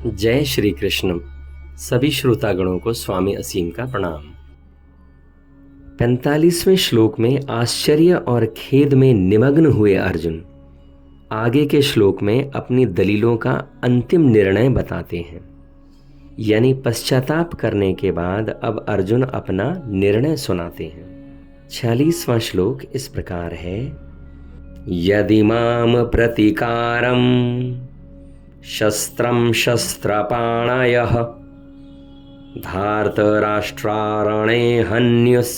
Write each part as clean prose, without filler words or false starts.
जय श्री कृष्ण। सभी श्रोतागणों को स्वामी असीम का प्रणाम। 45वें श्लोक में आश्चर्य और खेद में निमग्न हुए अर्जुन आगे के श्लोक में अपनी दलीलों का अंतिम निर्णय बताते हैं। यानी पश्चाताप करने के बाद अब अर्जुन अपना निर्णय सुनाते हैं। 46वां श्लोक इस प्रकार है। यदि माम प्रतिकारम शस्त्रं शस्त्रपाणयः धार्तराष्ट्रारणे हन्युस्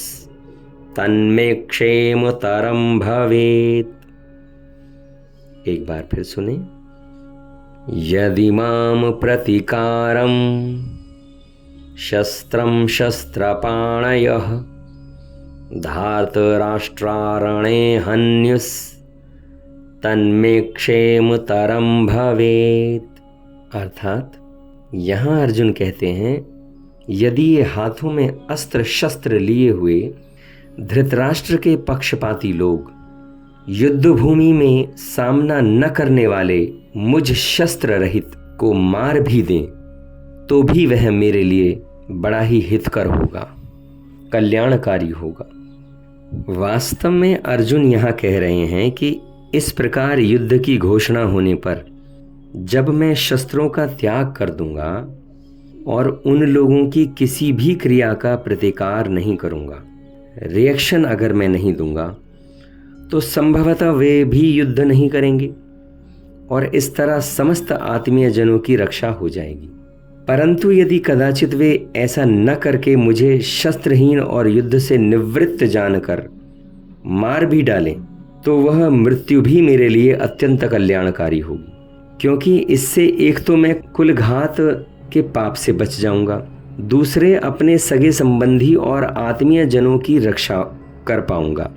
तन्मे क्षेमतरं भवेत्। एक बार फिर सुने। यदि माम प्रतिकारं शस्त्रं शस्त्रपाणयः धार्तराष्ट्रारणे हन्युस् तन्मे क्षेमतरं भवेत्। अर्थात यहाँ अर्जुन कहते हैं, यदि ये हाथों में अस्त्र शस्त्र लिए हुए धृतराष्ट्र के पक्षपाती लोग युद्ध भूमि में सामना न करने वाले मुझ शस्त्र रहित को मार भी दें तो भी वह मेरे लिए बड़ा ही हितकर होगा, कल्याणकारी होगा। वास्तव में अर्जुन यहाँ कह रहे हैं कि इस प्रकार युद्ध की घोषणा होने पर जब मैं शस्त्रों का त्याग कर दूंगा और उन लोगों की किसी भी क्रिया का प्रतिकार नहीं करूंगा, रिएक्शन अगर मैं नहीं दूंगा, तो संभवतः वे भी युद्ध नहीं करेंगे और इस तरह समस्त आत्मीय जनों की रक्षा हो जाएगी। परंतु यदि कदाचित वे ऐसा न करके मुझे शस्त्रहीन और युद्ध से निवृत्त जानकर मार भी डालें तो वह मृत्यु भी मेरे लिए अत्यंत कल्याणकारी होगी, क्योंकि इससे एक तो मैं कुलघात के पाप से बच जाऊंगा, दूसरे अपने सगे संबंधी और आत्मीय जनों की रक्षा कर पाऊंगा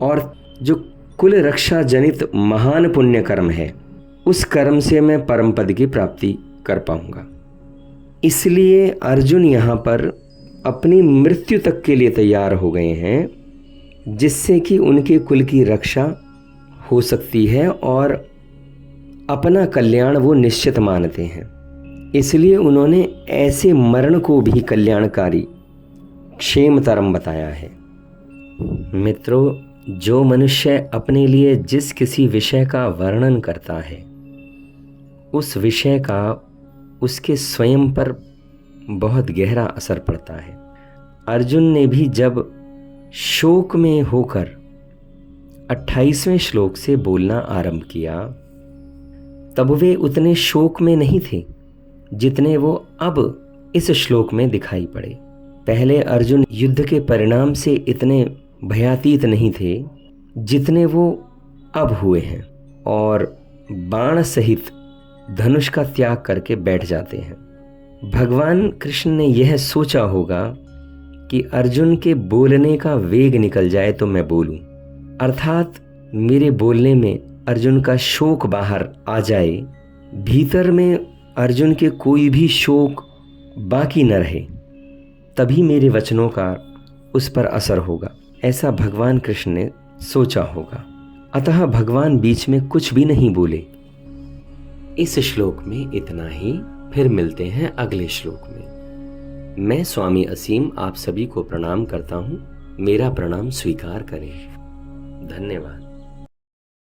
और जो कुल रक्षा जनित महान पुण्य कर्म है उस कर्म से मैं परम पद की प्राप्ति कर पाऊंगा। इसलिए अर्जुन यहाँ पर अपनी मृत्यु तक के लिए तैयार हो गए हैं, जिससे कि उनके कुल की रक्षा हो सकती है और अपना कल्याण वो निश्चित मानते हैं। इसलिए उन्होंने ऐसे मरण को भी कल्याणकारी क्षेमतरम बताया है। मित्रों, जो मनुष्य अपने लिए जिस किसी विषय का वर्णन करता है उस विषय का उसके स्वयं पर बहुत गहरा असर पड़ता है। अर्जुन ने भी जब शोक में होकर 28वें श्लोक से बोलना आरंभ किया तब वे उतने शोक में नहीं थे जितने वो अब इस श्लोक में दिखाई पड़े। पहले अर्जुन युद्ध के परिणाम से इतने भयातीत नहीं थे जितने वो अब हुए हैं और बाण सहित धनुष का त्याग करके बैठ जाते हैं। भगवान कृष्ण ने यह सोचा होगा कि अर्जुन के बोलने का वेग निकल जाए तो मैं बोलूं, अर्थात मेरे बोलने में अर्जुन का शोक बाहर आ जाए, भीतर में अर्जुन के कोई भी शोक बाकी न रहे, तभी मेरे वचनों का उस पर असर होगा, ऐसा भगवान कृष्ण ने सोचा होगा। अतः भगवान बीच में कुछ भी नहीं बोले। इस श्लोक में इतना ही, फिर मिलते हैं अगले श्लोक में। मैं स्वामी असीम आप सभी को प्रणाम करता हूँ। मेरा प्रणाम स्वीकार करें। धन्यवाद।